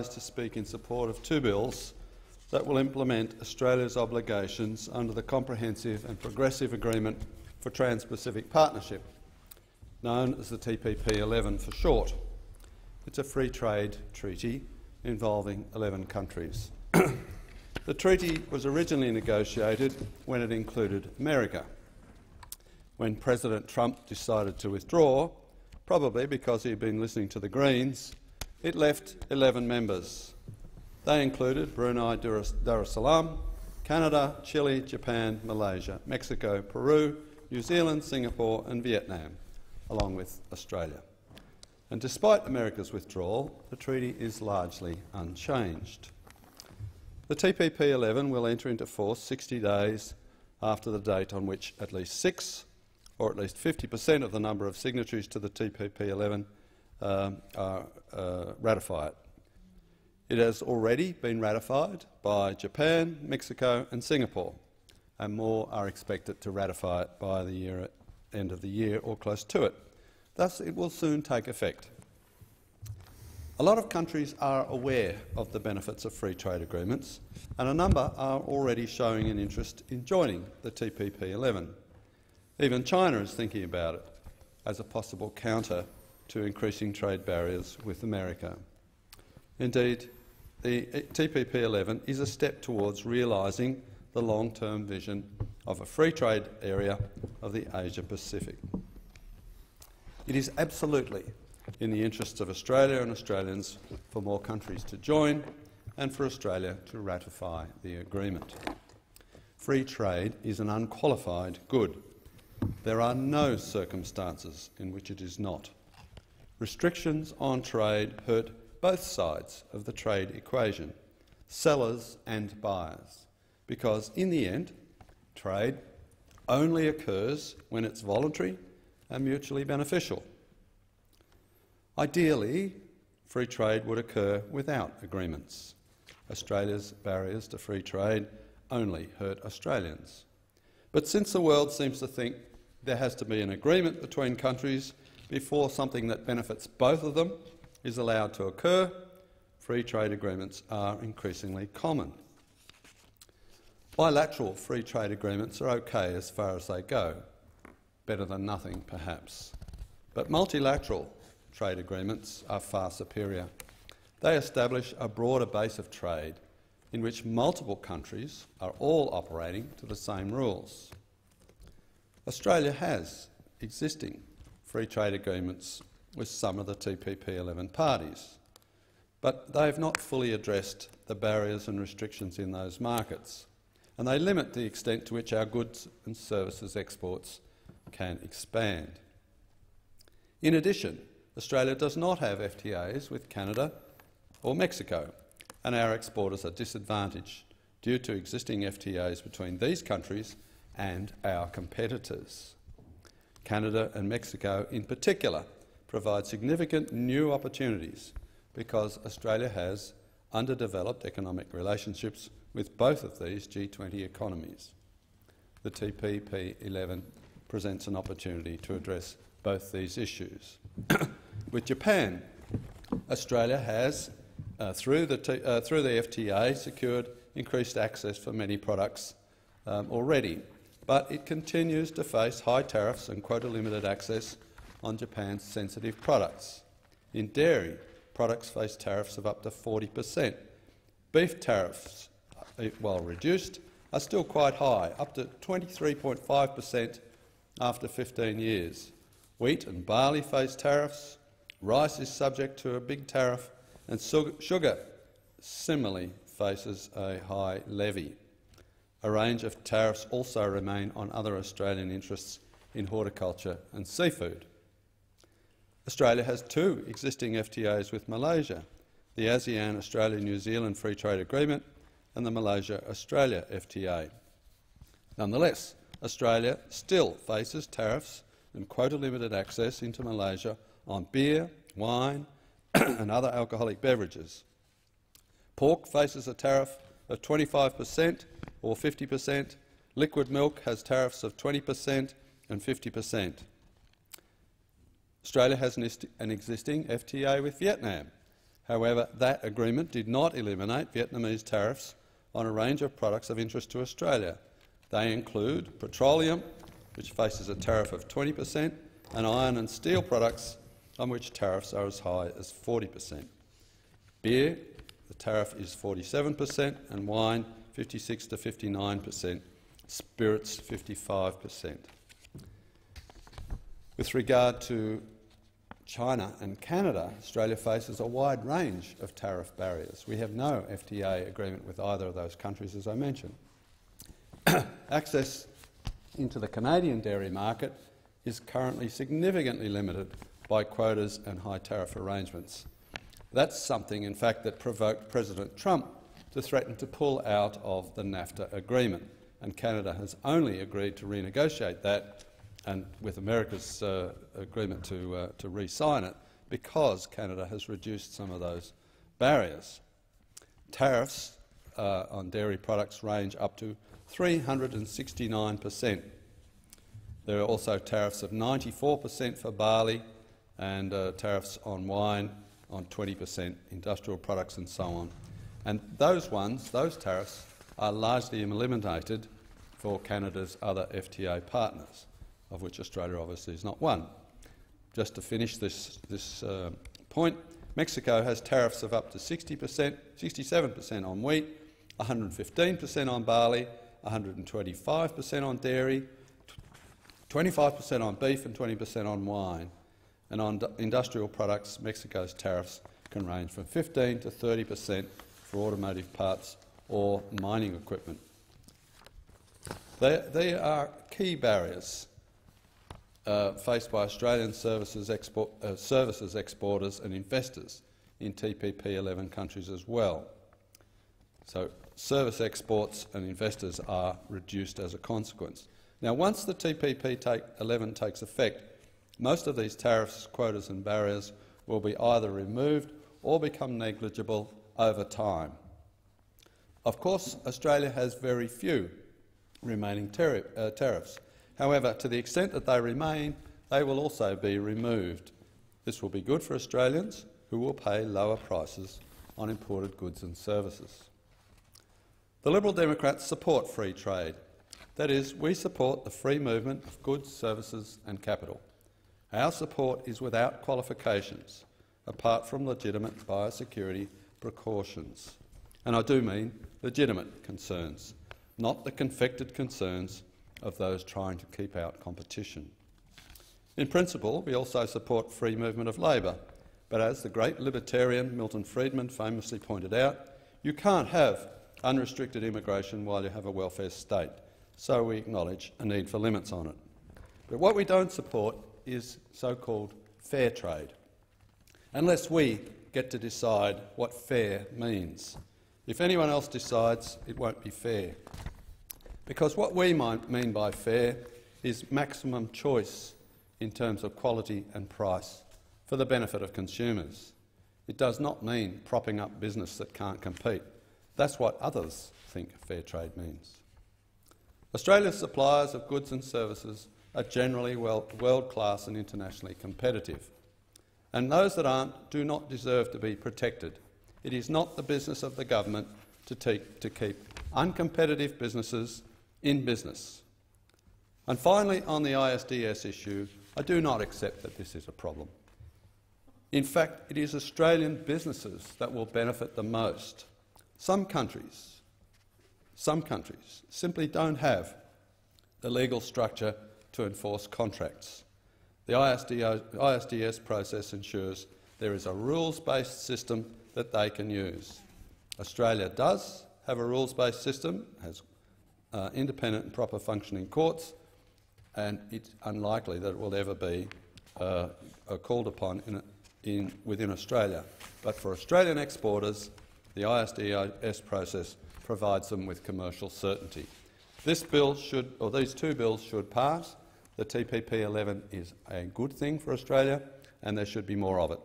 rise to speak in support of two bills that will implement Australia's obligations under the Comprehensive and Progressive Agreement for Trans-Pacific Partnership, known as the TPP-11 for short. It's a free trade treaty involving 11 countries. The treaty was originally negotiated when it included America. When President Trump decided to withdraw, probably because he had been listening to the Greens, it left 11 members. They included Brunei Darussalam, Canada, Chile, Japan, Malaysia, Mexico, Peru, New Zealand, Singapore and Vietnam, along with Australia. And despite America's withdrawal, the treaty is largely unchanged. The TPP-11 will enter into force 60 days after the date on which at least 6, or at least 50% of the number of signatories to the TPP-11 ratify it. It has already been ratified by Japan, Mexico and Singapore, and more are expected to ratify it by the end of the year or close to it. Thus, it will soon take effect. A lot of countries are aware of the benefits of free trade agreements, and a number are already showing an interest in joining the TPP-11. Even China is thinking about it as a possible counter to increasing trade barriers with America. Indeed, the TPP-11 is a step towards realising the long-term vision of a free trade area of the Asia-Pacific. It is absolutely in the interests of Australia and Australians for more countries to join and for Australia to ratify the agreement. Free trade is an unqualified good. There are no circumstances in which it is not. Restrictions on trade hurt both sides of the trade equation, sellers and buyers, because in the end, trade only occurs when it's voluntary and mutually beneficial. Ideally, free trade would occur without agreements. Australia's barriers to free trade only hurt Australians. But since the world seems to think there has to be an agreement between countries before something that benefits both of them is allowed to occur, free trade agreements are increasingly common. Bilateral free trade agreements are okay as far as they go, better than nothing perhaps. But multilateral trade agreements are far superior. They establish a broader base of trade in which multiple countries are all operating to the same rules. Australia has existing free trade agreements with some of the TPP-11 parties, but they have not fully addressed the barriers and restrictions in those markets, and they limit the extent to which our goods and services exports can expand. In addition, Australia does not have FTAs with Canada or Mexico, and our exporters are disadvantaged due to existing FTAs between these countries and our competitors. Canada and Mexico in particular provide significant new opportunities because Australia has underdeveloped economic relationships with both of these G20 economies. The TPP-11 presents an opportunity to address both these issues. With Japan, Australia has, through the FTA, secured increased access for many products already, but it continues to face high tariffs and quota-limited access on Japan's sensitive products. In dairy, products face tariffs of up to 40%. Beef tariffs, while reduced, are still quite high, up to 23.5% after 15 years. Wheat and barley face tariffs, rice is subject to a big tariff, and sugar similarly faces a high levy. A range of tariffs also remain on other Australian interests in horticulture and seafood. Australia has two existing FTAs with Malaysia, the ASEAN Australia-New Zealand Free Trade Agreement and the Malaysia-Australia FTA. Nonetheless, Australia still faces tariffs and quota-limited access into Malaysia on beer, wine and other alcoholic beverages. Pork faces a tariff of 25% or 50%. Liquid milk has tariffs of 20% and 50%. Australia has an existing FTA with Vietnam. However, that agreement did not eliminate Vietnamese tariffs on a range of products of interest to Australia. They include petroleum, which faces a tariff of 20%, and iron and steel products on which tariffs are as high as 40%. Beer, the tariff is 47%, and wine 56 to 59%, spirits 55%. With regard to China and Canada, Australia faces a wide range of tariff barriers. We have no FTA agreement with either of those countries, as I mentioned. Access into the Canadian dairy market is currently significantly limited by quotas and high tariff arrangements. That's something, in fact, that provoked President Trump to threaten to pull out of the NAFTA agreement, and Canada has only agreed to renegotiate that and with America's agreement to re-sign it because Canada has reduced some of those barriers. Tariffs on dairy products range up to 369%. There are also tariffs of 94% for barley and tariffs on wine on 20%, industrial products and so on. And those tariffs, are largely eliminated for Canada's other FTA partners, of which Australia obviously is not one. Just to finish this point, Mexico has tariffs of up to 60%, 67% on wheat, 115% on barley, 125% on dairy, 25% on beef and 20% on wine. And on industrial products, Mexico's tariffs can range from 15 to 30% for automotive parts or mining equipment. There are key barriers faced by Australian services exporters and investors in TPP 11 countries as well. So service exports and investors are reduced as a consequence. Now, once the TPP 11 takes effect, most of these tariffs, quotas and barriers will be either removed or become negligible over time. Of course, Australia has very few remaining tariffs. However, to the extent that they remain, they will also be removed. This will be good for Australians, who will pay lower prices on imported goods and services. The Liberal Democrats support free trade. That is, we support the free movement of goods, services and capital. Our support is without qualifications, apart from legitimate biosecurity precautions. And I do mean legitimate concerns, not the confected concerns of those trying to keep out competition. In principle, we also support free movement of labour, but as the great Libertarian Milton Friedman famously pointed out, you can't have unrestricted immigration while you have a welfare state, so we acknowledge a need for limits on it. But what we don't support is so-called fair trade, unless we get to decide what fair means. If anyone else decides, it won't be fair. Because what we mean by fair is maximum choice in terms of quality and price for the benefit of consumers. It does not mean propping up business that can't compete. That's what others think fair trade means. Australia's suppliers of goods and services are generally world-class and internationally competitive. And those that aren't do not deserve to be protected. It is not the business of the government to keep uncompetitive businesses in business. And finally, on the ISDS issue, I do not accept that this is a problem. In fact, it is Australian businesses that will benefit the most. Some countries simply don't have the legal structure to enforce contracts. The ISDS process ensures there is a rules-based system that they can use. Australia does have a rules-based system, has independent and proper functioning courts, and it's unlikely that it will ever be called upon within Australia. But for Australian exporters, the ISDS process provides them with commercial certainty. This bill should, or these two bills should pass. The TPP 11 is a good thing for Australia, and there should be more of it.